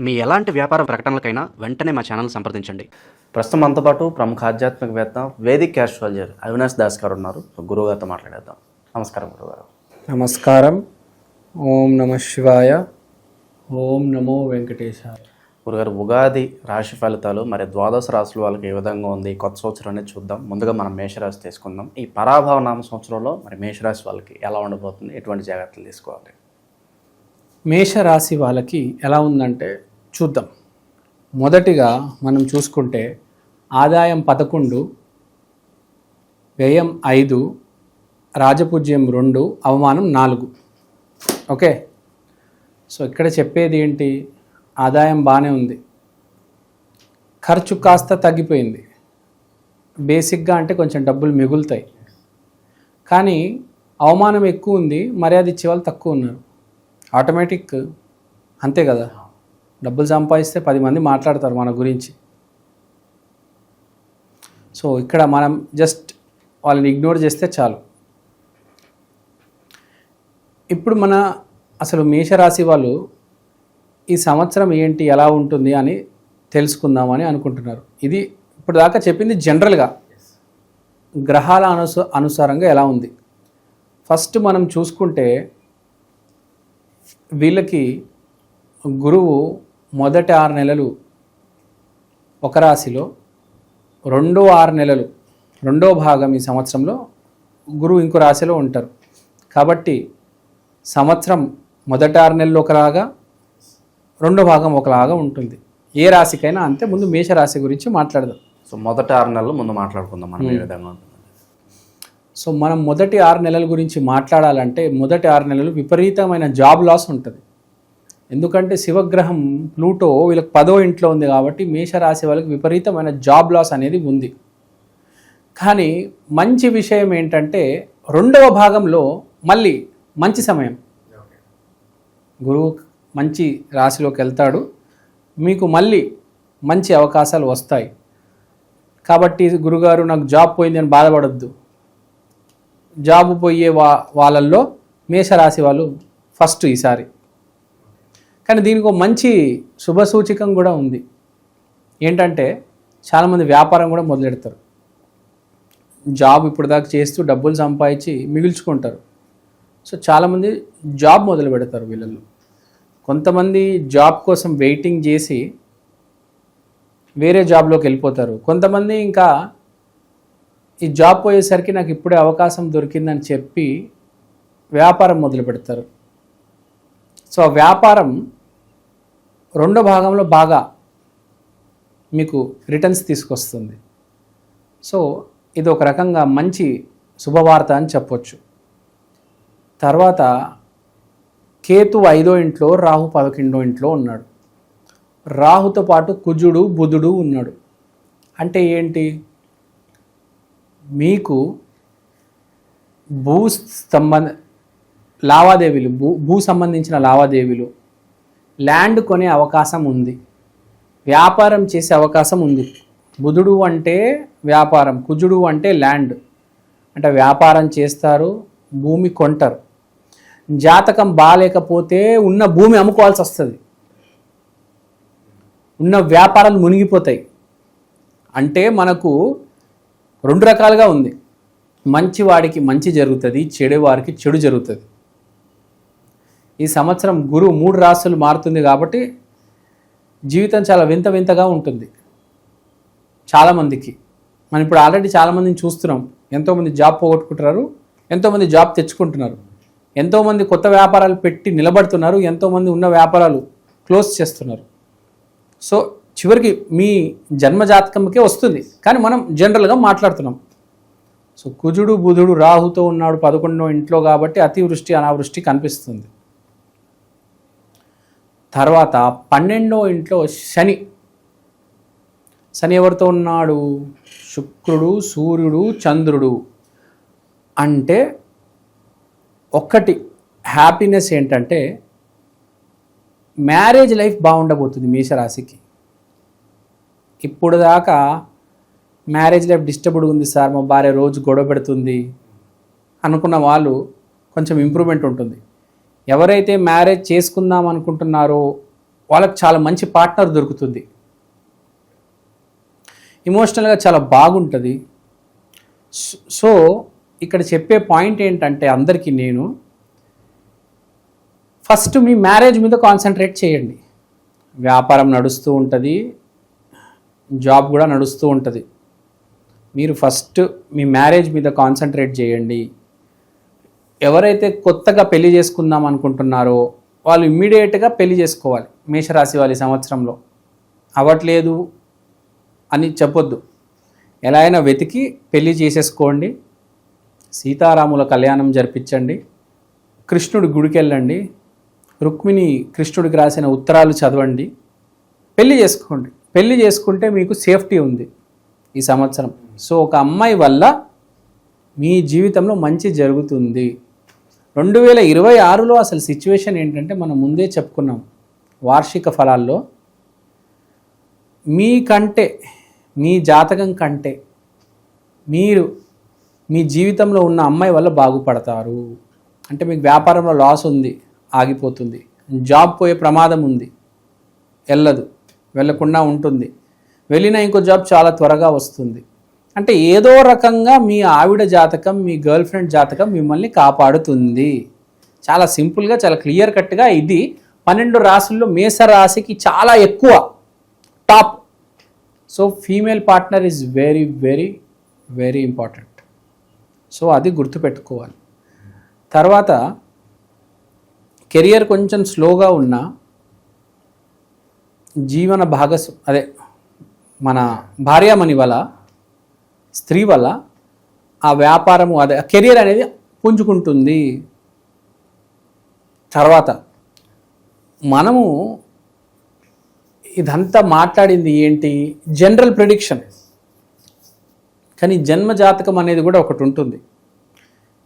మీ ఎలాంటి వ్యాపార ప్రకటనలకైనా వెంటనే మా ఛానల్ సంప్రదించండి. ప్రస్తుతం మనతో పాటు ప్రముఖ ఆధ్యాత్మికవేత్త వేదిక్ ఆస్ట్రాలజర్ అవినాష్ దాస్ గారు ఉన్నారు. గురువుగారితో మాట్లాడేద్దాం. నమస్కారం గురుగారు. నమస్కారం. ఓం నమ శివాయ. ఓం నమో వెంకటేశాయ. గురుగారు, ఉగాది రాశి ఫలితాలు మరి ద్వాదశ రాశుల వాళ్ళకి ఏ విధంగా ఉంది, కొత్త సంవత్సరం అనేది చూద్దాం. ముందుగా మనం మేషరాశి తీసుకుందాం. ఈ పరాభవ నామ సంవత్సరంలో మరి మేషరాశి వాళ్ళకి ఎలా ఉండబోతుంది, ఎటువంటి జాగ్రత్తలు తీసుకోవాలి? మేషరాశి వాళ్ళకి ఎలా ఉందంటే చూద్దాం. మొదటిగా మనం చూసుకుంటే ఆదాయం 11, వ్యయం 5, రాజపూజ్యం 2, అవమానం 4. ఓకే, సో ఇక్కడ చెప్పేది ఏంటి? ఆదాయం బాగానే ఉంది, ఖర్చు కాస్త తగ్గిపోయింది. బేసిక్గా అంటే కొంచెం డబ్బులు మిగులుతాయి, కానీ అవమానం ఎక్కువ ఉంది, మర్యాద ఇచ్చే వాళ్ళు తక్కువ ఉన్నారు. ఆటోమేటిక్ అంతే కదా, డబ్బులు సంపాదిస్తే 10 మంది మాట్లాడతారు మన గురించి. సో ఇక్కడ మనం జస్ట్ వాళ్ళని ఇగ్నోర్ చేస్తే చాలు. ఇప్పుడు మన అసలు మేషరాశి వాళ్ళు ఈ సంవత్సరం ఏంటి, ఎలా ఉంటుంది అని తెలుసుకుందామని అనుకుంటున్నారు. ఇది ఇప్పుడు దాకా చెప్పింది జనరల్గా గ్రహాల అనుసారంగా ఎలా ఉంది. ఫస్ట్ మనం చూసుకుంటే వీళ్ళకి గురువు మొదటి 6 నెలలు ఒక రాశిలో, రెండో 6 నెలలు రెండో భాగం ఈ సంవత్సరంలో గురువు ఇంకో రాశిలో ఉంటారు. కాబట్టి సంవత్సరం మొదటి 6 నెలలు ఒకలాగా, రెండో భాగం ఒకలాగా ఉంటుంది. ఏ రాశికైనా అంతే. ముందు మేషరాశి గురించి మాట్లాడదాం. సో మొదటి 6 నెలలు ముందు మాట్లాడుకుందాం మనం ఏ విధంగా ఉంటుంది. సో మనం మొదటి 6 నెలల గురించి మాట్లాడాలంటే మొదటి 6 నెలలు విపరీతమైన జాబ్ లాస్ ఉంటుంది. ఎందుకంటే శివగ్రహం ప్లూటో వీళ్ళకి 10వ ఇంట్లో ఉంది కాబట్టి మేషరాశి వాళ్ళకి విపరీతమైన జాబ్ లాస్ అనేది ఉంది. కానీ మంచి విషయం ఏంటంటే రెండవ భాగంలో మళ్ళీ మంచి సమయం, గురువు మంచి రాశిలోకి వెళ్తాడు, మీకు మళ్ళీ మంచి అవకాశాలు వస్తాయి. కాబట్టి గురుగారు నాకు జాబ్ పోయింది అని బాధపడద్దు. జాబ్ పోయే వాళ్ళల్లో మేషరాశి వాళ్ళు ఫస్ట్ ఈసారి. కానీ దీనికి ఒక మంచి శుభసూచకం కూడా ఉంది. ఏంటంటే చాలామంది వ్యాపారం కూడా మొదలెడతారు. జాబ్ ఇప్పుడు దాకా చేస్తూ డబ్బులు సంపాదించి మిగుల్చుకుంటారు. సో చాలామంది జాబ్ మొదలు పెడతారు వీళ్ళల్లో. కొంతమంది జాబ్ కోసం వెయిటింగ్ చేసి వేరే జాబ్లోకి వెళ్ళిపోతారు. కొంతమంది ఇంకా ఈ జాబ్ పోయేసరికి నాకు ఇప్పుడే అవకాశం దొరికిందని చెప్పి వ్యాపారం మొదలు పెడతారు. సో ఆ వ్యాపారం రెండో భాగంలో బాగా మీకు రిటర్న్స్ తీసుకొస్తుంది. సో ఇది ఒక రకంగా మంచి శుభవార్త అని చెప్పొచ్చు. తర్వాత కేతు 5వ ఇంట్లో, రాహు 11వ ఇంట్లో ఉన్నాడు. రాహుతో పాటు కుజుడు, బుధుడు ఉన్నాడు. అంటే ఏంటి? మీకు లావాదేవీలు, భూ సంబంధించిన లావాదేవీలు, ల్యాండ్ కొనే అవకాశం ఉంది, వ్యాపారం చేసే అవకాశం ఉంది. బుధుడు అంటే వ్యాపారం, కుజుడు అంటే ల్యాండ్. అంటే వ్యాపారం చేస్తారు, భూమి కొంటారు. జాతకం బాగాలేకపోతే ఉన్న భూమి అమ్ముకోవాల్సి వస్తుంది, ఉన్న వ్యాపారాలు మునిగిపోతాయి. అంటే మనకు 2 రకాలుగా ఉంది. మంచి వాడికి మంచి జరుగుతుంది, చెడు వారికి చెడు జరుగుతుంది. ఈ సంవత్సరం గురువు 3 రాశులు మారుతుంది కాబట్టి జీవితం చాలా వింత వింతగా ఉంటుంది చాలామందికి. మనం ఇప్పుడు ఆల్రెడీ చాలామందిని చూస్తున్నాం. ఎంతోమంది జాబ్ పోగొట్టుకుంటున్నారు, ఎంతోమంది జాబ్ తెచ్చుకుంటున్నారు, ఎంతోమంది కొత్త వ్యాపారాలు పెట్టి నిలబడుతున్నారు, ఎంతోమంది ఉన్న వ్యాపారాలు క్లోజ్ చేస్తున్నారు. సో చివరికి మీ జన్మజాతకంకే వస్తుంది, కానీ మనం జనరల్గా మాట్లాడుతున్నాం. సో కుజుడు, బుధుడు, రాహుతో ఉన్నాడు 11వ ఇంట్లో కాబట్టి అతివృష్టి అనావృష్టి కనిపిస్తుంది. తర్వాత 12వ ఇంట్లో శని. శని ఎవరితో ఉన్నాడు? శుక్రుడు, సూర్యుడు, చంద్రుడు. అంటే ఒక్కటి హ్యాపీనెస్ ఏంటంటే మ్యారేజ్ లైఫ్ బాగుండబోతుంది మేషరాశికి. ఇప్పుడు దాకా మ్యారేజ్ లైఫ్ డిస్టర్బ్డ్గా ఉంది సార్, మా భార్య రోజు గొడవ పెడుతుంది అనుకున్న వాళ్ళు కొంచెం ఇంప్రూవ్మెంట్ ఉంటుంది. ఎవరైతే మ్యారేజ్ చేసుకుందాం అనుకుంటున్నారో వాళ్ళకి చాలా మంచి పార్ట్నర్ దొరుకుతుంది, ఎమోషనల్గా చాలా బాగుంటుంది. సో ఇక్కడ చెప్పే పాయింట్ ఏంటంటే అందరికీ నేను ఫస్ట్ మీ మ్యారేజ్ మీద కాన్సన్ట్రేట్ చేయండి. వ్యాపారం నడుస్తూ ఉంటుంది, జాబ్ కూడా నడుస్తూ ఉంటుంది. మీరు ఫస్ట్ మీ మ్యారేజ్ మీద కాన్సన్ట్రేట్ చేయండి. ఎవరైతే కొత్తగా పెళ్లి చేసుకుందాం అనుకుంటున్నారో వాళ్ళు ఇమ్మీడియట్గా పెళ్లి చేసుకోవాలి. మేషరాశి వాళ్ళ సంవత్సరంలో అవ్వట్లేదు అని చెప్పొద్దు. ఎలా అయినా వెతికి పెళ్లి చేసేసుకోండి. సీతారాముల కళ్యాణం జరిపించండి. కృష్ణుడి గుడికి వెళ్ళండి. రుక్మిణి కృష్ణుడికి రాసిన ఉత్తరాలు చదవండి. పెళ్లి చేసుకోండి. పెళ్లి చేసుకుంటే మీకు సేఫ్టీ ఉంది ఈ సంవత్సరం. సో ఒక అమ్మాయి వల్ల మీ జీవితంలో మంచి జరుగుతుంది. 2026లో అసలు సిచ్యువేషన్ ఏంటంటే మనం ముందే చెప్పుకున్నాం వార్షిక ఫలాల్లో, మీకంటే మీ జాతకం కంటే మీరు మీ జీవితంలో ఉన్న అమ్మాయి వల్ల బాగుపడతారు. అంటే మీకు వ్యాపారంలో లాస్ ఉంది, ఆగిపోతుంది. జాబ్ పోయే ప్రమాదం ఉంది, వెళ్ళకుండా ఉంటుంది. వెళ్ళినా ఇంకో జాబ్ చాలా త్వరగా వస్తుంది. అంటే ఏదో రకంగా మీ ఆవిడ జాతకం, మీ గర్ల్ ఫ్రెండ్ జాతకం మిమ్మల్ని కాపాడుతుంది. చాలా సింపుల్గా, చాలా క్లియర్ కట్గా ఇది 12 రాశుల్లో మేషరాశికి చాలా ఎక్కువ top. So female partner is very very very important. So అది గుర్తుపెట్టుకోవాలి. తర్వాత కెరియర్ కొంచెం స్లోగా ఉన్న జీవన అదే మన భార్యామణి వల్ల, స్త్రీ వల్ల ఆ వ్యాపారము అదే కెరియర్ అనేది పుంజుకుంటుంది. తర్వాత మనము ఇదంతా మాట్లాడింది ఏంటి, జనరల్ ప్రిడిక్షన్. కానీ జన్మ జాతకం అనేది కూడా ఒకటి ఉంటుంది.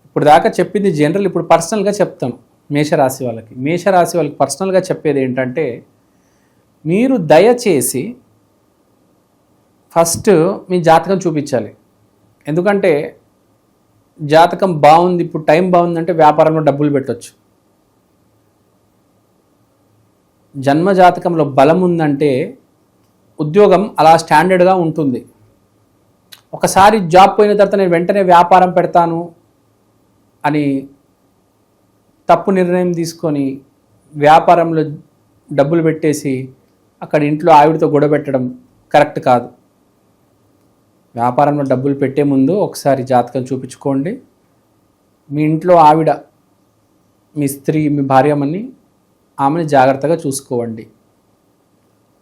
ఇప్పుడు దాకా చెప్పింది జనరల్, ఇప్పుడు పర్సనల్గా చెప్తాను. మేషరాశి వాళ్ళకి పర్సనల్గా చెప్పేది ఏంటంటే, మీరు దయచేసి ఫస్ట్ మీ జాతకం చూపించాలి. ఎందుకంటే జాతకం బాగుంది, ఇప్పుడు టైం బాగుందంటే వ్యాపారంలో డబ్బులు పెట్టొచ్చు. జన్మ జాతకంలో బలం ఉందంటే ఉద్యోగం అలా స్టాండర్డ్గా ఉంటుంది. ఒకసారి జాబ్ పోయిన తర్వాత నేను వెంటనే వ్యాపారం పెడతాను అని తప్పు నిర్ణయం తీసుకొని వ్యాపారంలో డబ్బులు పెట్టేసి అక్కడ ఇంట్లో ఆవిడతో గొడవ పెట్టడం కరెక్ట్ కాదు. వ్యాపారంలో డబ్బులు పెట్టే ముందు ఒకసారి జాతకం చూపించుకోండి. మీ ఇంట్లో ఆవిడ, మీ స్త్రీ, మీ భార్యమని ఆమెని జాగ్రత్తగా చూసుకోండి.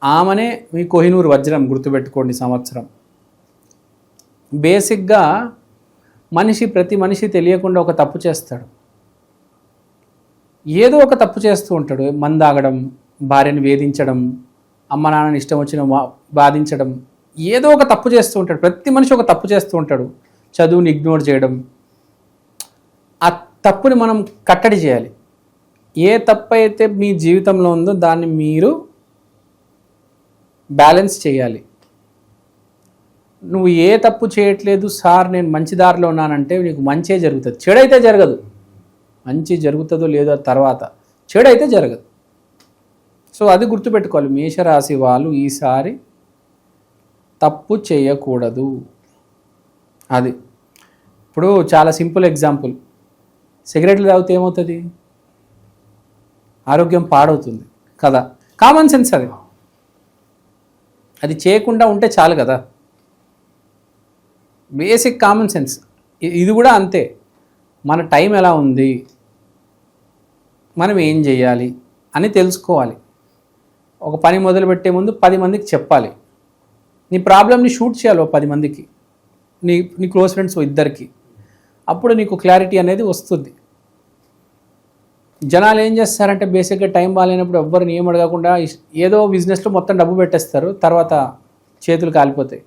ఆమెనే మీ కోహినూరు వజ్రం, గుర్తుపెట్టుకోండి. సంవత్సరం బేసిక్గా ప్రతి మనిషి తెలియకుండా ఒక తప్పు చేస్తాడు. ఏదో ఒక తప్పు చేస్తూ ఉంటాడు. మందాగడం, భార్యను వేధించడం, అమ్మ నాన్నని ఇష్టం వచ్చిన బాధించడం, ఏదో ఒక తప్పు చేస్తూ ఉంటాడు. ప్రతి మనిషి ఒక తప్పు చేస్తూ ఉంటాడు. చదువుని ఇగ్నోర్ చేయడం. ఆ తప్పుని మనం కట్టడి చేయాలి. ఏ తప్పు అయితే మీ జీవితంలో ఉందో దాన్ని మీరు బ్యాలెన్స్ చేయాలి. నువ్వు ఏ తప్పు చేయట్లేదు సార్, నేను మంచి దారిలో ఉన్నానంటే నీకు మంచే జరుగుతుంది, చెడైతే జరగదు. మంచి జరుగుతుందో లేదో తర్వాత, చెడైతే జరగదు. సో అది గుర్తుపెట్టుకోవాలి. మేషరాశి వాళ్ళు ఈసారి తప్పు చేయకూడదు. అది ఇప్పుడు చాలా సింపుల్ ఎగ్జాంపుల్, సిగరెట్లు తాగితే ఏమవుతుంది? ఆరోగ్యం పాడవుతుంది కదా. కామన్ సెన్స్ అది. అది చేయకుండా ఉంటే చాలు కదా, బేసిక్ కామన్ సెన్స్. ఇది కూడా అంతే. మన టైం ఎలా ఉంది, మనం ఏం చేయాలి అని తెలుసుకోవాలి. ఒక పని మొదలుపెట్టే ముందు 10 మందికి చెప్పాలి. నీ ప్రాబ్లమ్ని షూట్ చేయాలి 10 మందికి, నీ క్లోజ్ ఫ్రెండ్స్ ఇద్దరికి. అప్పుడు నీకు క్లారిటీ అనేది వస్తుంది. జనాలు ఏం చేస్తారంటే బేసిక్గా టైం బాగాలేనప్పుడు ఎవ్వరిని ఏం అడగకుండా ఏదో బిజినెస్లో మొత్తం డబ్బు పెట్టేస్తారు, తర్వాత చేతులు కాలిపోతాయి.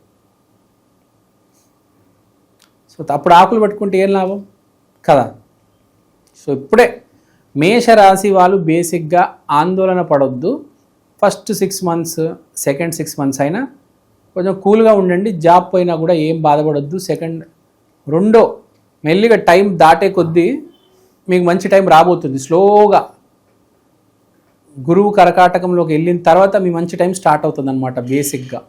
సో అప్పుడు ఆకులు పట్టుకుంటే ఏం లాభం కదా. సో ఇప్పుడే మేషరాశి వాళ్ళు బేసిక్గా ఆందోళన పడొద్దు. ఫస్ట్ 6 మంత్స్, సెకండ్ 6 మంత్స్ అయినా కొంచెం కూల్గా ఉండండి. జాబ్ పోయినా కూడా ఏం బాధపడొద్దు. రెండో మెల్లిగా టైం దాటే కొద్దీ మీకు మంచి టైం రాబోతుంది. స్లోగా గురువు కర్కాటకంలోకి వెళ్ళిన తర్వాత మీ మంచి టైం స్టార్ట్ అవుతుంది అనమాట బేసిక్గా.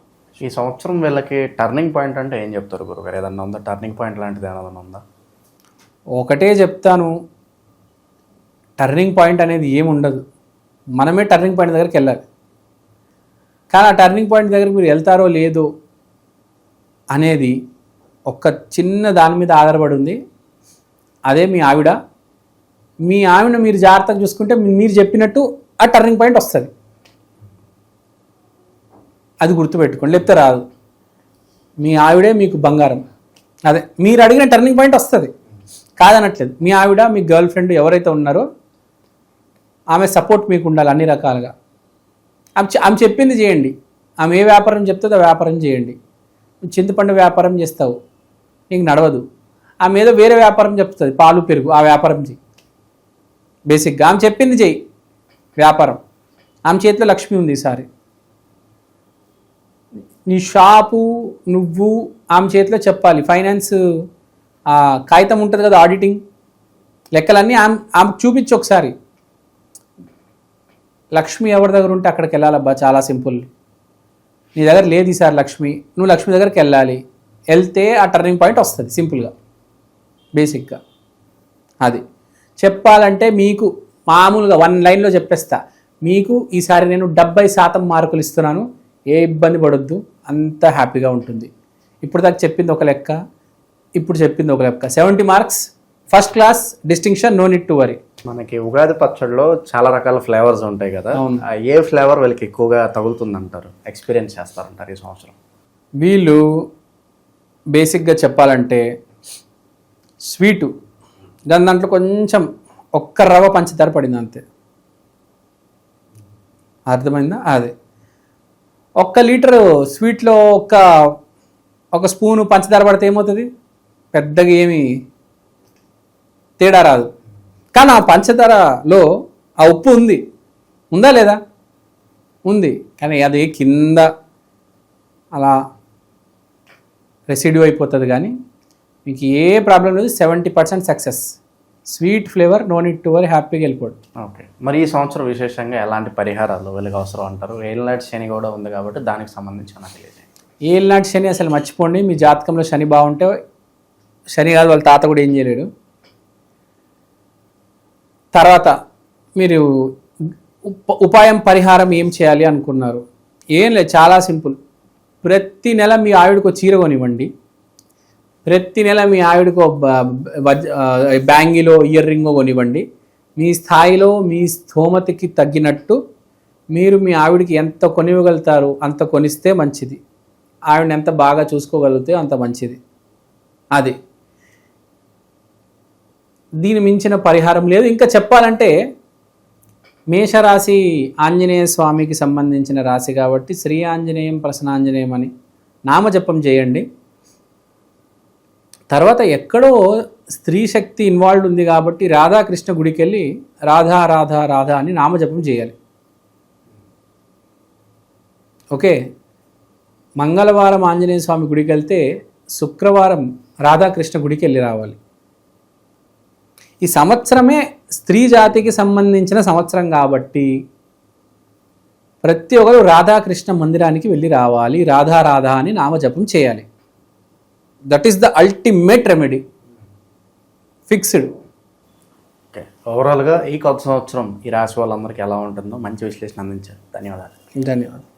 ఈ సంవత్సరం వీళ్ళకి టర్నింగ్ పాయింట్ అంటే ఏం చెప్తారు గురుగారు? ఏదన్నా ఉందా టర్నింగ్ పాయింట్ లాంటిది ఏదైనా ఉందా? ఒకటే చెప్తాను, టర్నింగ్ పాయింట్ అనేది ఏముండదు, మనమే టర్నింగ్ పాయింట్ దగ్గరికి వెళ్ళాలి. కానీ ఆ టర్నింగ్ పాయింట్ దగ్గరికి మీరు వెళ్తారో లేదో అనేది ఒక చిన్న దాని మీద ఆధారపడి ఉంది. అదే మీ ఆవిడ. మీ ఆవిడ మీరు జాగ్రత్తగా చూసుకుంటే మీరు చెప్పినట్టు ఆ టర్నింగ్ పాయింట్ వస్తుంది. అది గుర్తుపెట్టుకోండి, లేకపోతే రాదు. మీ ఆవిడే మీకు బంగారం. అదే మీరు అడిగిన టర్నింగ్ పాయింట్ వస్తుంది, కాదనట్లేదు. మీ ఆవిడ, మీ గర్ల్ ఫ్రెండ్ ఎవరైతే ఉన్నారో ఆమె సపోర్ట్ మీకు ఉండాలి అన్ని రకాలుగా. ఆమె చెప్పింది చేయండి. ఆమె ఏ వ్యాపారం చెప్తుందో ఆ వ్యాపారం చేయండి. చింతపండు వ్యాపారం చేస్తావు, నీకు నడవదు. ఆమె ఏదో వేరే వ్యాపారం చెప్తుంది, పాలు పెరుగు, ఆ వ్యాపారం చేయి. బేసిక్గా ఆమె చెప్పింది చేయి వ్యాపారం. ఆమె చేతిలో లక్ష్మి ఉంది ఈసారి. నీ షాపు నువ్వు ఆమె చేతిలో చెప్పాలి. ఫైనాన్స్ కాగితం ఉంటుంది కదా, ఆడిటింగ్ లెక్కలన్నీ ఆమెకు చూపించి ఒకసారి. లక్ష్మి ఎవరి దగ్గర ఉంటే అక్కడికి వెళ్ళాలబ్బా, చాలా సింపుల్. నీ దగ్గర లేదు ఈసారి లక్ష్మి, నువ్వు లక్ష్మి దగ్గరికి వెళ్ళాలి. వెళ్తే ఆ టర్నింగ్ పాయింట్ వస్తుంది సింపుల్గా, బేసిక్గా. అది చెప్పాలంటే మీకు మామూలుగా 1 లైన్లో చెప్పేస్తా. మీకు ఈసారి నేను 70% మార్కులు ఇస్తున్నాను, ఏ ఇబ్బంది పడొద్దు, అంత హ్యాపీగా ఉంటుంది. ఇప్పుడు దాకా చెప్పింది ఒక లెక్క, ఇప్పుడు చెప్పింది ఒక లెక్క. 70 marks, first class, distinction, no need to worry. మనకి ఉగాది పచ్చడిలో చాలా రకాల ఫ్లేవర్స్ ఉంటాయి కదా, ఏ ఫ్లేవర్ వీళ్ళకి ఎక్కువగా తగులుతుంది అంటారు, ఎక్స్పీరియన్స్ చేస్తారంటారు ఈ సంవత్సరం? వీళ్ళు బేసిక్గా చెప్పాలంటే స్వీటు, దాంట్లో కొంచెం ఒక్క రవ్వ పంచదార పడింది అంతే. అర్థమైందా? అదే 1 లీటరు స్వీట్లో ఒక స్పూను పంచదార పడితే ఏమవుతుంది? పెద్దగా ఏమి తేడా రాదు. కానీ ఆ పంచదారలో ఆ ఉప్పు ఉందా లేదా? ఉంది. కానీ అది కింద అలా రెసిడ్యూ అయిపోతుంది. కానీ మీకు ఏ ప్రాబ్లం లేదు, 70% success. Sweet flavour, no need to worry, హ్యాపీగా వెళ్ళిపోదు. ఓకే, మరి ఈ సంవత్సరం విశేషంగా ఎలాంటి పరిహారాలు వీళ్ళకి అవసరం అంటారు? ఏళ్ళనాటి శని కూడా ఉంది కాబట్టి దానికి సంబంధించి నాకు తెలియజేయండి. ఏళ్ళనాటి శని అసలు మర్చిపోండి. మీ జాతకంలో శని బాగుంటే, శని కాదు వాళ్ళ తాత కూడా ఏం చేయలేడు. తర్వాత మీరు ఉపాయం, పరిహారం ఏం చేయాలి అనుకున్నారు? ఏం లేదు, చాలా సింపుల్. ప్రతి నెల మీ ఆవిడకు చీర కొనివ్వండి. ప్రతి నెల మీ ఆవిడకు బ్యాంగిలో, ఇయర్ రింగో కొనివ్వండి. మీ స్థాయిలో, మీ స్థోమతకి తగ్గినట్టు మీరు మీ ఆవిడకి ఎంత కొనివ్వగలుగుతారు అంత కొనిస్తే మంచిది. ఆవిడని ఎంత బాగా చూసుకోగలిగితే అంత మంచిది. అది దీని మించిన పరిహారం లేదు. ఇంకా చెప్పాలంటే మేషరాశి ఆంజనేయ స్వామికి సంబంధించిన రాశి కాబట్టి శ్రీ ఆంజనేయం ప్రసన్నాంజనేయం అని నామజపం చేయండి. తర్వాత ఎక్కడో స్త్రీ శక్తి ఇన్వాల్వ్ ఉంది కాబట్టి రాధాకృష్ణ గుడికి వెళ్ళి రాధా రాధా రాధా అని నామజపం చేయాలి. ఓకే, మంగళవారం ఆంజనేయ స్వామి గుడికి వెళ్తే శుక్రవారం రాధాకృష్ణ గుడికి వెళ్ళి రావాలి. ఈ సంవత్సరమే స్త్రీ జాతికి సంబంధించిన సంవత్సరం కాబట్టి ప్రతి ఒక్కరు రాధాకృష్ణ మందిరానికి వెళ్ళి రావాలి. రాధా రాధా అని నామజపం చేయాలి. That is the ultimate remedy, fixed. Okay, ఓవరాల్గా ఈ కొత్త సంవత్సరం ఈ రాశి వాళ్ళందరికీ ఎలా ఉంటుందో మంచి విశ్లేషణ అందించారు. ధన్యవాదాలు. ధన్యవాదాలు.